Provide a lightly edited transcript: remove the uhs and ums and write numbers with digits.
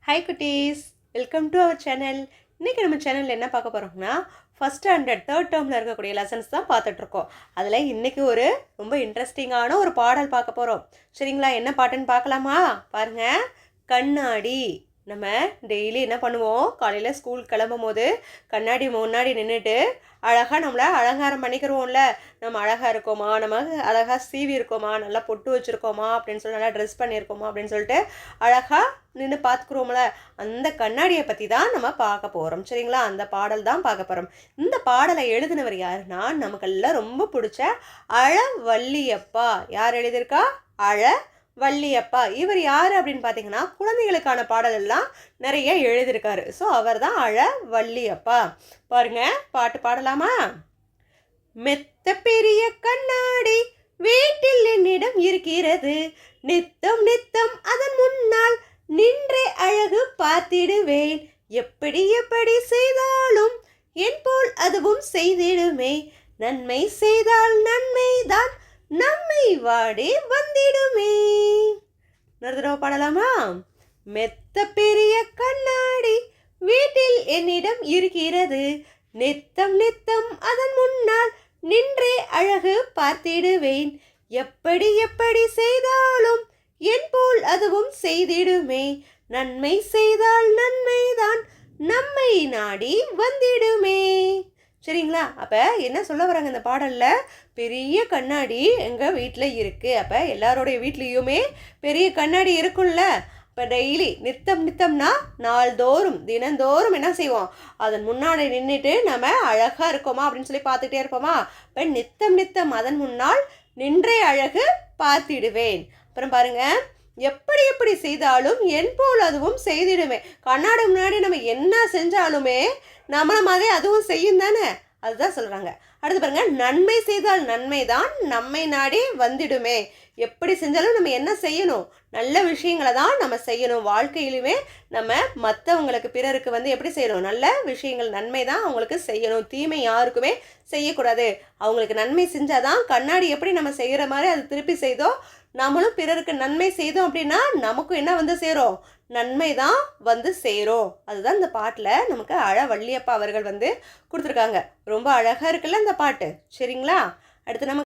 Hi குட்டீஸ், welcome to our channel. இன்றைக்கி நம்ம சேனலில் என்ன பார்க்க போகிறோம்னா, ஃபஸ்ட் ஸ்டாண்டர்ட் தேர்ட் டேர்மில் இருக்கக்கூடிய லெசன்ஸ் தான் பார்த்துட்ருக்கோம். அதில் இன்றைக்கி ஒரு ரொம்ப இன்ட்ரெஸ்டிங்கான ஒரு பாடல் பார்க்க போகிறோம். சரிங்களா? என்ன பாட்டுன்னு பார்க்கலாமா? பாருங்கள், கண்ணாடி. நம்ம டெய்லி என்ன பண்ணுவோம், காலையில் ஸ்கூல் கிளம்பும் போது கண்ணாடி முன்னாடி நின்றுட்டு அழகாக நம்மளை அலங்காரம் பண்ணிக்கிறோம்ல. நம்ம அழகாக இருக்கோமா, நம்ம அழகாக சீவி இருக்கோமா, நல்லா பொட்டு வச்சுருக்கோமா அப்படின்னு சொல்லி நல்லா ட்ரெஸ் பண்ணியிருக்கோமா அப்படின்னு சொல்லிட்டு அழகாக நின்று பார்த்துக்குறோம்ல. அந்த கண்ணாடியை பற்றி தான் நம்ம பார்க்க போகிறோம். சரிங்களா? அந்த பாடல் தான் பார்க்க போகிறோம். இந்த பாடலை எழுதினவர் யாருன்னா, நமக்கெல்லாம் ரொம்ப பிடிச்ச அழவள்ளியப்பா. யார் எழுதியிருக்கா? அழவள்ளியப்பா. இவர் யார் அப்படின்னு பார்த்தீங்கன்னா, குழந்தைகளுக்கான பாடல் எல்லாம் நிறைய எழுதியிருக்காரு. ஸோ அவர் தான் அழவள்ளியப்பா. பாருங்க, பாட்டு பாடலாமா? மெத்த பெரிய கண்ணாடி வீட்டில் என்னிடம் இருக்கிறது, நித்தம் நித்தம் அதன் முன்னால் நின்றே அழகு பார்த்திடுவேன். எப்படி எப்படி செய்தாலும் என் போல் அதுவும் செய்திடுமே. நன்மை செய்தால் நன்மைதான் நம்மை வாடி வந்திடுமே. தடவை பாடலாமா? மெத்த பெரிய கண்ணாடி வீட்டில் என்னிடம் இருக்கிறது, நித்தம் நித்தம் அதன் முன்னால் நின்றே அழகு பார்த்திடுவேன். எப்படி எப்படி செய்தாலும் என் போல் அதுவும் செய்திடுமே. நன்மை செய்தால் நன்மைதான் நம்மை நாடி வந்திடுமே. சரிங்களா? அப்போ என்ன சொல்ல வராங்க இந்த பாடலில்? பெரிய கண்ணாடி எங்கள் வீட்டில் இருக்குது. அப்போ எல்லாரோடைய வீட்லேயுமே பெரிய கண்ணாடி இருக்கும்ல. இப்போ டெய்லி நித்தம் நித்தம்னா நாள்தோறும் தினந்தோறும் என்ன செய்வோம், அதன் முன்னாடி நின்றுட்டு நம்ம அழகாக இருக்கோமா அப்படின்னு சொல்லி பார்த்துட்டே இருப்போமா. இப்போ நித்தம் நித்தம் அதன் முன்னால் நின்றே அழகு பார்த்திடுவேன். அப்புறம் பாருங்க, எப்படி எப்படி செய்தாலும் என் போல் அதுவும் செய்திடுமே. கண்ணாடி முன்னாடி நம்ம என்ன செஞ்சாலுமே நம்மளை மாதிரி அதுவும் செய்யும் தானே, அதுதான் சொல்கிறாங்க. அடுத்து பாருங்க, நன்மை செய்தால் நன்மை தான் நம்மை நாடி வந்திடுமே. எப்படி செஞ்சாலும் நம்ம என்ன செய்யணும், நல்ல விஷயங்களை தான் நம்ம செய்யணும். வாழ்க்கையிலுமே நம்ம மற்றவங்களுக்கு பிறருக்கு எப்படி செய்யணும், நல்ல விஷயங்கள் நன்மை தான் அவங்களுக்கு செய்யணும். தீமை யாருக்குமே செய்யக்கூடாது. அவங்களுக்கு நன்மை செஞ்சாதான் கண்ணாடி எப்படி நம்ம செய்கிற மாதிரி அது திருப்பி செய்தோம், நம்மளும் பிறருக்கு நன்மை செய்தோம் அப்படின்னா நமக்கும் என்ன சேரும், நன்மை தான் சேரும். அதுதான் இந்த பாட்டில் நமக்கு அழவள்ளியப்பா அவர்கள் கொடுத்துருக்காங்க. ரொம்ப அழகாக இருக்குல்ல இந்த பாட்டு. சரிங்களா? அடுத்து நம்ம